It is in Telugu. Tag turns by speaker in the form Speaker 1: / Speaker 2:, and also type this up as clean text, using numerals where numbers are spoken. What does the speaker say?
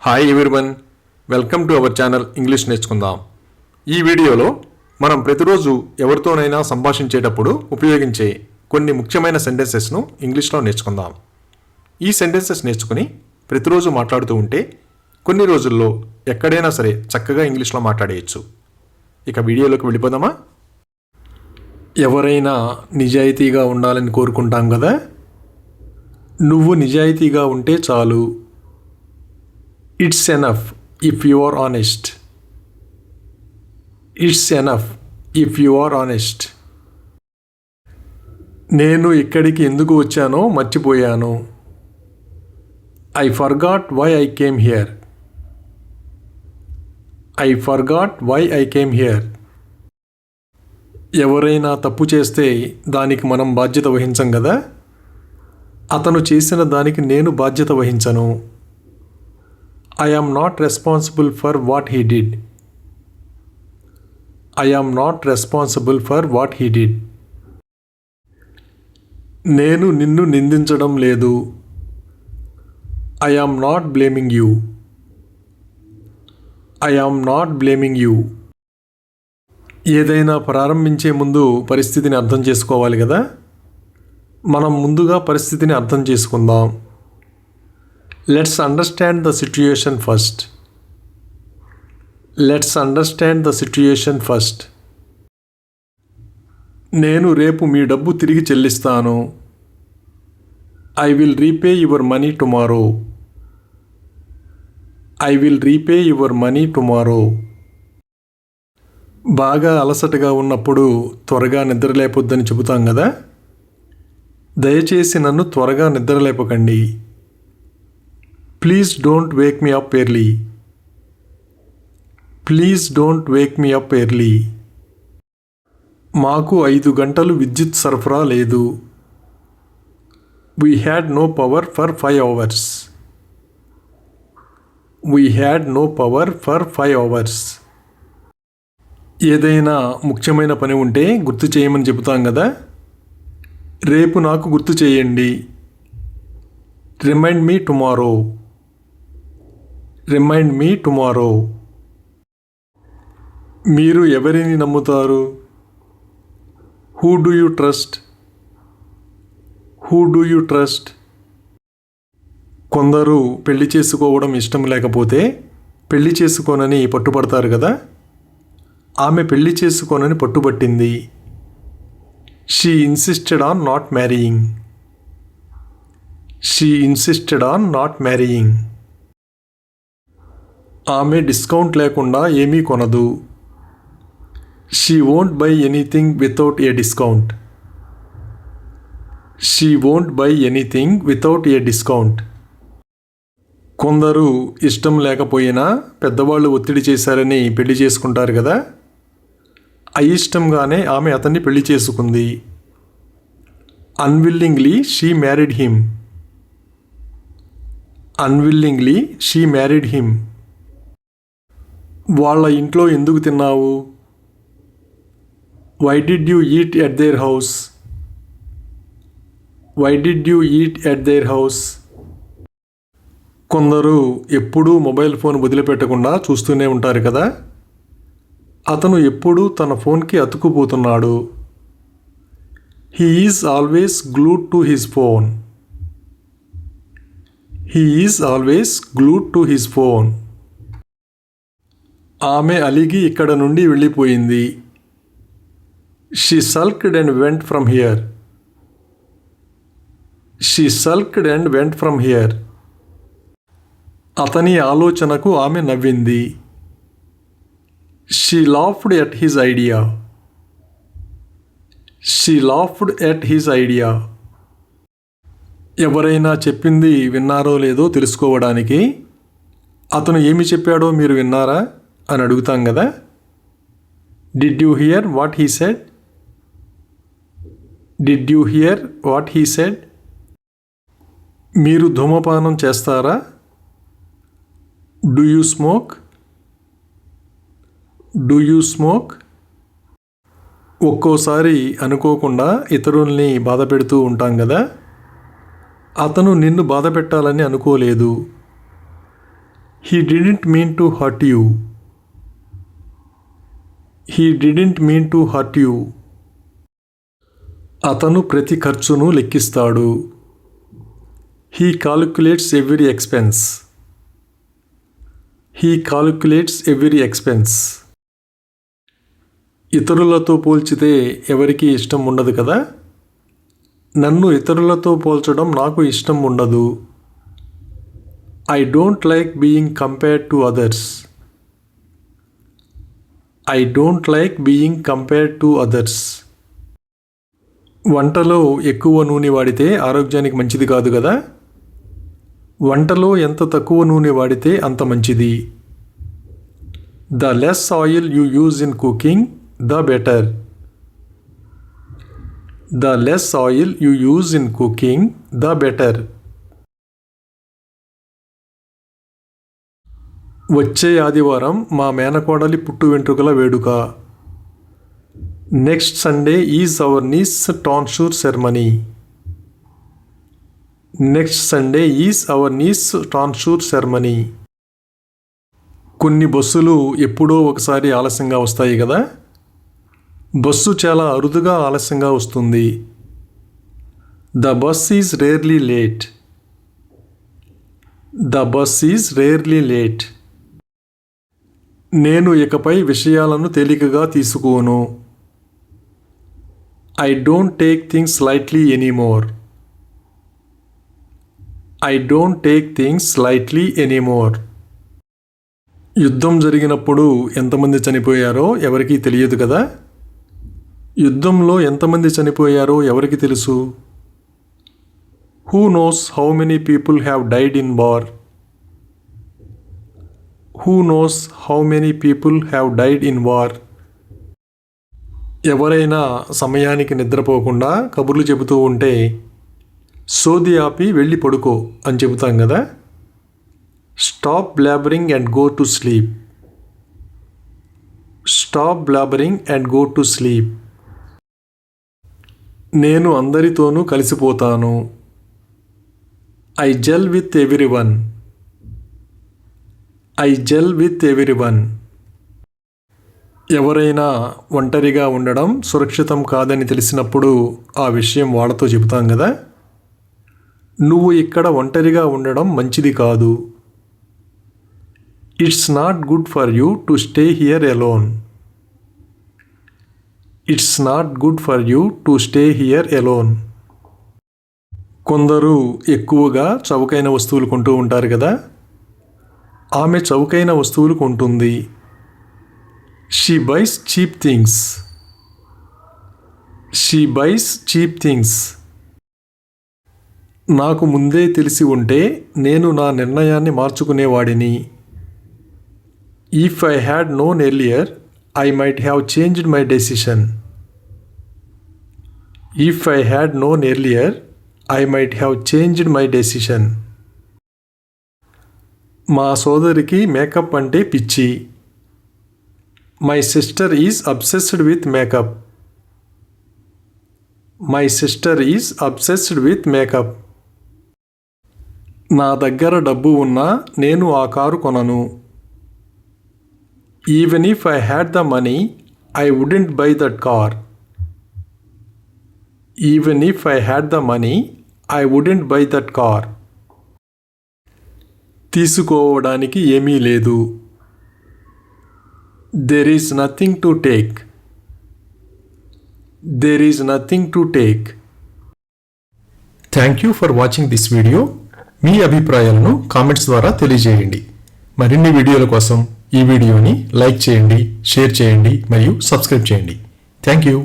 Speaker 1: Hi everyone, welcome to our channel English నేర్చుకుందాం. ఈ వీడియోలో మనం ప్రతిరోజు ఎవరితోనైనా సంభాషించేటప్పుడు ఉపయోగించే కొన్ని ముఖ్యమైన సెంటెన్సెస్ను ఇంగ్లీష్లో నేర్చుకుందాం. ఈ సెంటెన్సెస్ నేర్చుకుని ప్రతిరోజు మాట్లాడుతూ ఉంటే కొన్ని రోజుల్లో ఎక్కడైనా సరే చక్కగా ఇంగ్లీష్లో మాట్లాడేయచ్చు. ఇక వీడియోలోకి వెళ్ళిపోదామా? ఎవరైనా నిజాయితీగా ఉండాలని కోరుకుంటాం కదా. నువ్వు నిజాయితీగా ఉంటే చాలు. It's enough if you are honest. It's enough if you are honest. నేను ఇక్కడికి ఎందుకు వచ్చానో మర్చిపోయాను. I forgot why I came here. I forgot why I came here. ఎవరైనా తప్పు చేస్తే దానికి మనం బాధ్యత వహించం కదా. అతను చేసిన దానికి నేను బాధ్యత వహించను. I am not responsible for what he did. I am not responsible for what he did. నేను నిన్ను నిందించడం లేదు. I am not blaming you. I am not blaming you. ఏదైనా ప్రారంభించే ముందు పరిస్థితిని అర్థం చేసుకోవాలి కదా. మనం ముందుగా పరిస్థితిని అర్థం చేసుకుందాం. Let's understand the situation first. Let's understand the situation first. నేను రేపు మీ డబ్బు తిరిగి చెల్లిస్తాను. I will repay your money tomorrow. I will repay your money tomorrow. బాగా అలసటగా ఉన్నప్పుడు త్వరగా నిద్రలేపొద్దని చెబుతాం కదా. దయచేసి నన్ను త్వరగా నిద్రలేపకండి. Please don't wake me up early. Please don't wake me up early. మాకు 5 గంటలు విద్యుత్ సరఫరా లేదు. We had no power for 5 hours. We had no power for 5 hours. ఏదైనా ముఖ్యమైన పని ఉంటే గుర్తు చేయమని చెబుతాం కదా. రేపు నాకు గుర్తు చేయండి. Remind me tomorrow. Remind me tomorrow. మీరు ఎవరిని నమ్ముతారు? Who do you trust? Who do you trust? కొందరు పెళ్లి చేసుకోవడం ఇష్టం లేకపోతే పెళ్లి చేసుకోనని పట్టుబడతారు కదా. ఆమె పెళ్లి చేసుకోనని పట్టుబట్టింది. She insisted on not marrying. She insisted on not marrying. ఆమె డిస్కౌంట్ లేకుండా ఏమీ కొనదు. She won't buy anything without a discount. She won't buy anything without a discount. కొందరు ఇష్టం లేకపోయినా పెద్దవాళ్ళు ఒత్తిడి చేశారని పెళ్లి చేసుకుంటారు కదా. అయిష్టంగానే ఆమె అతన్ని పెళ్లి చేసుకుంది. Unwillingly she married him. Unwillingly she married him. వాళ్ళ ఇంట్లో ఎందుకు తిన్నావు? Why did you eat at their house? Why did you eat at their house? కొందరు ఎప్పుడూ మొబైల్ ఫోన్ వదిలిపెట్టకుండా చూస్తూనే ఉంటారు కదా. అతను ఎప్పుడూ తన ఫోన్కి అతుక్కుపోతున్నాడు. He is always glued to his phone. He is always glued to his phone. ఆమె అలిగి ఇక్కడ నుండి వెళ్ళిపోయింది. She sulked and went from here. She sulked and went from here. అతని ఆలోచనకు ఆమె నవ్వింది. She laughed at his idea. She laughed at his idea. ఎవరైనా చెప్పింది విన్నారో లేదో తెలుసుకోవడానికి అతను ఏమి చెప్పాడో మీరు విన్నారా అని అడుగుతాం కదా. Did you hear what he said? Did you hear what he said? మీరు ధూమపానం చేస్తారా? Do you smoke? Do you smoke? ఒక్కోసారి అనుకోకుండా ఇతరుల్ని బాధ పెడుతూ ఉంటాం కదా. అతను నిన్ను బాధ పెట్టాలని అనుకోలేదు. He didn't mean to hurt you. He didn't mean to hurt you. అతను ప్రతి ఖర్చును లెక్కిస్తాడు. He calculates every expense. He calculates every expense. ఇతరులతో పోల్చితే ఎవరికీ ఇష్టం ఉండదు కదా. నన్ను ఇతరులతో పోల్చడం నాకు ఇష్టం ఉండదు. I don't like being compared to others. I don't like being compared to others. వంటలో ఎక్కువ నూనె వాడితే ఆరోగ్యానికి మంచిది కాదు కదా. వంటలో ఎంత తక్కువ నూనె వాడితే అంత మంచిది. The less oil you use in cooking, the better. The less oil you use in cooking, the better. వచ్చే ఆదివారం మా మేనకోడలి పుట్టు వెంట్రుకల వేడుక. Next Sunday is our niece's tonsure ceremony. Next Sunday is our niece's tonsure ceremony. కొన్ని బస్సులు ఎప్పుడో ఒకసారి ఆలస్యంగా వస్తాయి కదా. బస్సు చాలా అరుదుగా ఆలస్యంగా వస్తుంది. The bus is rarely late. The bus is rarely late. నేను ఇకపై విషయాలను తేలికగా తీసుకోను. I don't take things lightly anymore. I don't take things lightly anymore. యుద్ధం జరిగినప్పుడు ఎంతమంది చనిపోయారో ఎవరికీ తెలియదు కదా. యుద్ధంలో ఎంతమంది చనిపోయారో ఎవరికి తెలుసు. Who knows how many people have died in war. Who knows how many people have died in war? ఎవరైనా సమయానికి నిద్రపోకుండా కబుర్లు చెబుతూ ఉంటే సోది ఆపి వెళ్ళి పడుకో అని చెబుతాం కదా. Stop blabbering and go to sleep. Stop blabbering and go to sleep. నేను అందరితోనూ కలిసిపోతాను. I gel with everyone. I gel with everyone. ఎవరైనా ఒంటరిగా ఉండడం సురక్షితం కాదని తెలిసినప్పుడు ఆ విషయం వాళ్ళతో చెబుతాం కదా. నువ్వు ఇక్కడ ఒంటరిగా ఉండడం మంచిది కాదు. It's not good for you to stay here alone. It's not good for you to stay here alone. కొందరు ఎక్కువగా చౌకైన వస్తువులు కొంటూ ఉంటారు కదా. ఆమె చౌకైన వస్తువులు కొంటుంది. She buys cheap things. She buys cheap things. నాకు ముందే తెలిసి ఉంటే నేను నా నిర్ణయాన్ని మార్చుకునేవాడిని. If I had known earlier I might have changed my decision. If I had known earlier I might have changed my decision. మా సోదరికి మేకప్ అంటే పిచ్చి. My sister is obsessed with makeup. My sister is obsessed with makeup. నా దగ్గర డబ్బు ఉన్నా నేను ఆ కారు కొనను. Even if I had the money I wouldn't buy that car. Even if I had the money I wouldn't buy that car. తీసుకోవడానికి ఏమీ లేదు. There is nothing to take. There is nothing to take. Thank you for watching this video. మీ అభిప్రాయాలను కామెంట్స్ ద్వారా తెలియజేయండి. మరిన్ని వీడియోల కోసం ఈ వీడియోని లైక్ చేయండి, షేర్ చేయండి మరియు సబ్స్క్రైబ్ చేయండి. Thank you.